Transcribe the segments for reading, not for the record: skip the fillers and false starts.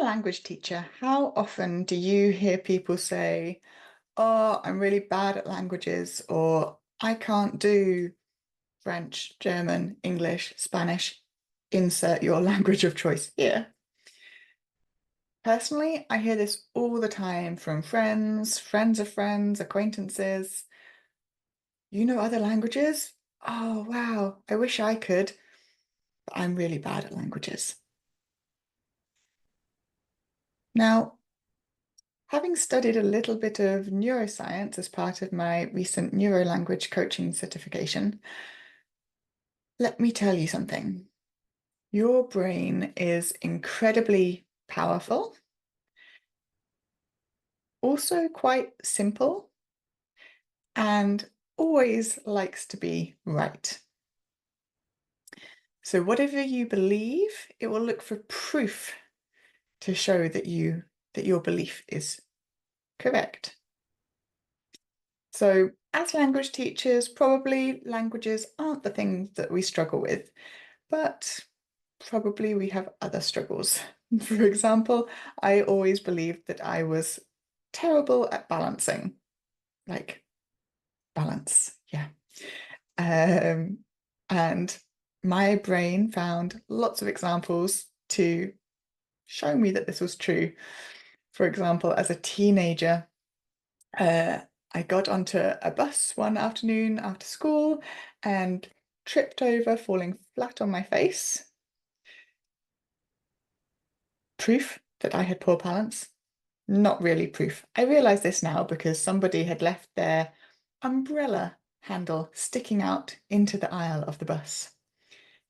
Language teacher, how often do you hear people say, "Oh, I'm really bad at languages," or "I can't do French, German, English, Spanish, insert your language of choice here"? Personally, I hear this all the time from friends, friends of friends, acquaintances. You know other languages? Oh, wow, I wish I could, but I'm really bad at languages. Now, having studied a little bit of neuroscience as part of my recent Neurolanguage Coaching Certification, let me tell you something. Your brain is incredibly powerful, also quite simple, and always likes to be right. So whatever you believe, it will look for proof to show that your belief is correct. So, as language teachers, probably languages aren't the things that we struggle with, but probably we have other struggles. For example, I always believed that I was terrible at balancing, like balance, yeah. Um, and my brain found lots of examples to show me that this was true. For example, as a teenager, uh, I got onto a bus one afternoon after school and tripped over, falling flat on my face. Proof that I had poor balance. Not really proof. I realize this now because somebody had left their umbrella handle sticking out into the aisle of the bus.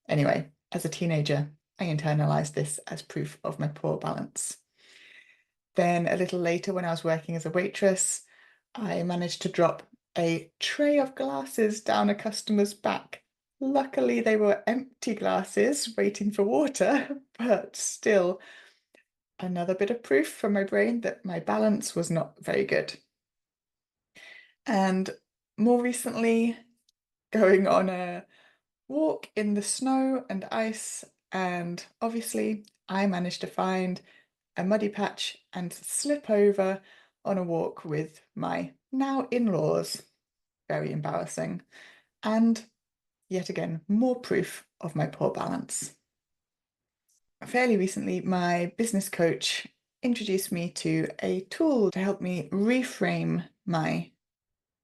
Anyway, as a teenager, I internalized this as proof of my poor balance. Then a little later, when I was working as a waitress, I managed to drop a tray of glasses down a customer's back. Luckily, they were empty glasses waiting for water, but still another bit of proof from my brain that my balance was not very good. And more recently, going on a walk in the snow and ice, and obviously, I managed to find a muddy patch and slip over on a walk with my now in-laws. Very embarrassing. And yet again, more proof of my poor balance. Fairly recently, my business coach introduced me to a tool to help me reframe my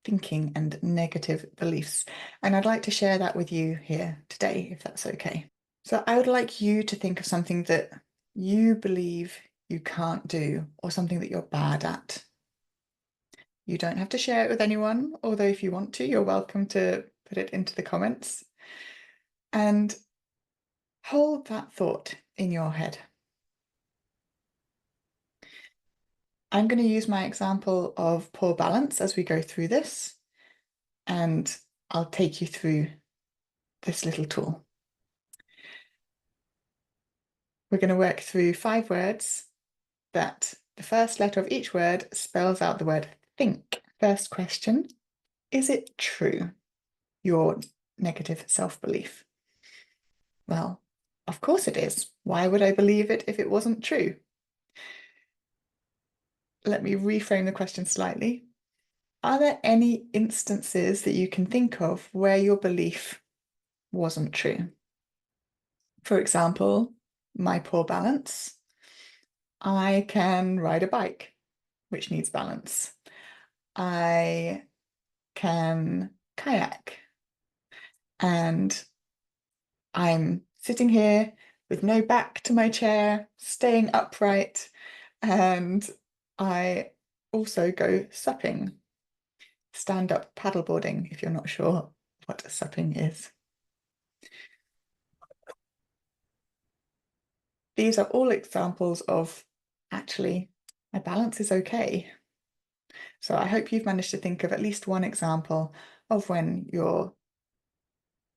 thinking and negative beliefs. And I'd like to share that with you here today, if that's okay. So I would like you to think of something that you believe you can't do or something that you're bad at. You don't have to share it with anyone, although if you want to, you're welcome to put it into the comments. And hold that thought in your head. I'm going to use my example of poor balance as we go through this, and I'll take you through this little tool. We're going to work through 5 words that the first letter of each word spells out the word think. First question, is it true, your negative self-belief? Well, of course it is. Why would I believe it if it wasn't true? Let me reframe the question slightly. Are there any instances that you can think of where your belief wasn't true? For example, my poor balance. I can ride a bike, which needs balance. I can kayak, and I'm sitting here with no back to my chair, staying upright, and I also go supping, stand-up paddleboarding, if you're not sure what supping is. These are all examples of actually my balance is okay. So I hope you've managed to think of at least one example of when your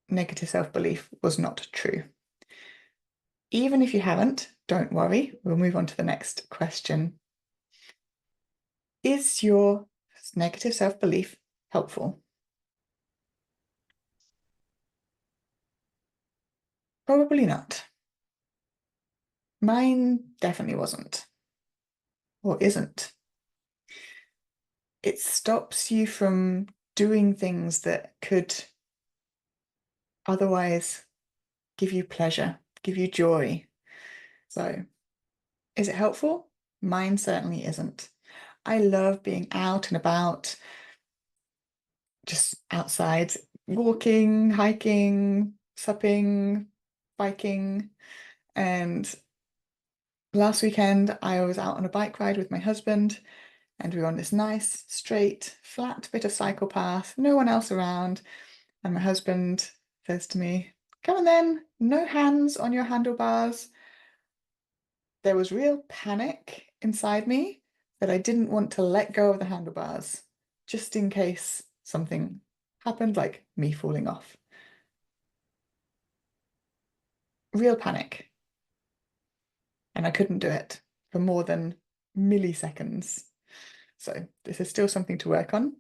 negative self-belief was not true. Even if you haven't, don't worry, we'll move on to the next question. Is your negative self-belief helpful? Probably not. Mine definitely wasn't, or isn't. It stops you from doing things that could otherwise give you pleasure, give you joy. So, is it helpful? Mine certainly isn't. I love being out and about, just outside, walking, hiking, supping, biking. And last weekend, I was out on a bike ride with my husband, and we were on this nice, straight, flat bit of cycle path, no one else around. And my husband says to me, "Come on then, no hands on your handlebars." There was real panic inside me that I didn't want to let go of the handlebars just in case something happened, like me falling off. Real panic. And I couldn't do it for more than milliseconds. So this is still something to work on.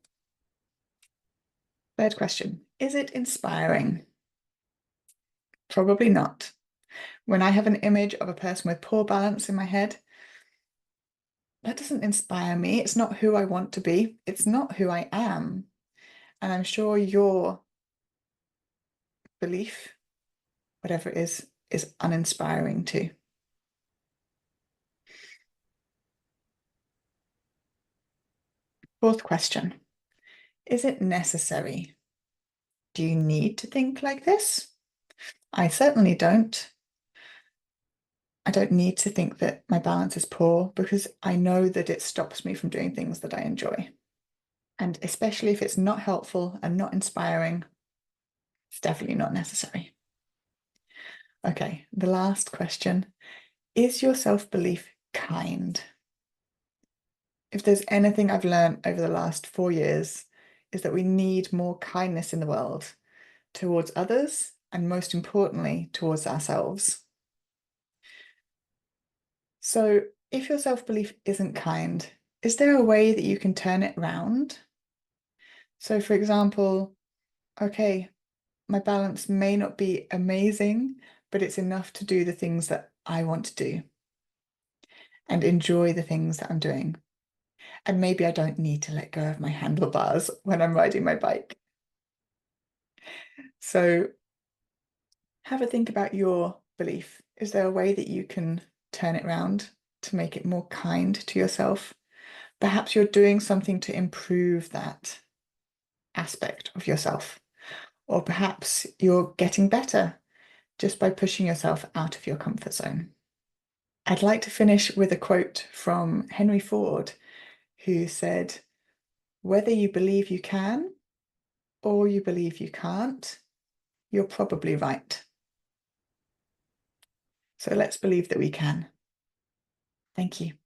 Third question, is it inspiring? Probably not. When I have an image of a person with poor balance in my head, that doesn't inspire me. It's not who I want to be. It's not who I am. And I'm sure your belief, whatever it is uninspiring too. Fourth question, is it necessary? Do you need to think like this? I certainly don't. I don't need to think that my balance is poor because I know that it stops me from doing things that I enjoy. And especially if it's not helpful and not inspiring, it's definitely not necessary. Okay, the last question. Is your self-belief kind? If there's anything I've learned over the last 4 years, is that we need more kindness in the world towards others and most importantly, towards ourselves. So if your self-belief isn't kind, is there a way that you can turn it around? So for example, okay, my balance may not be amazing, but it's enough to do the things that I want to do and enjoy the things that I'm doing. And maybe I don't need to let go of my handlebars when I'm riding my bike. So have a think about your belief. Is there a way that you can turn it around to make it more kind to yourself? Perhaps you're doing something to improve that aspect of yourself, or perhaps you're getting better just by pushing yourself out of your comfort zone. I'd like to finish with a quote from Henry Ford, who said, "Whether you believe you can or you believe you can't, you're probably right." So let's believe that we can. Thank you.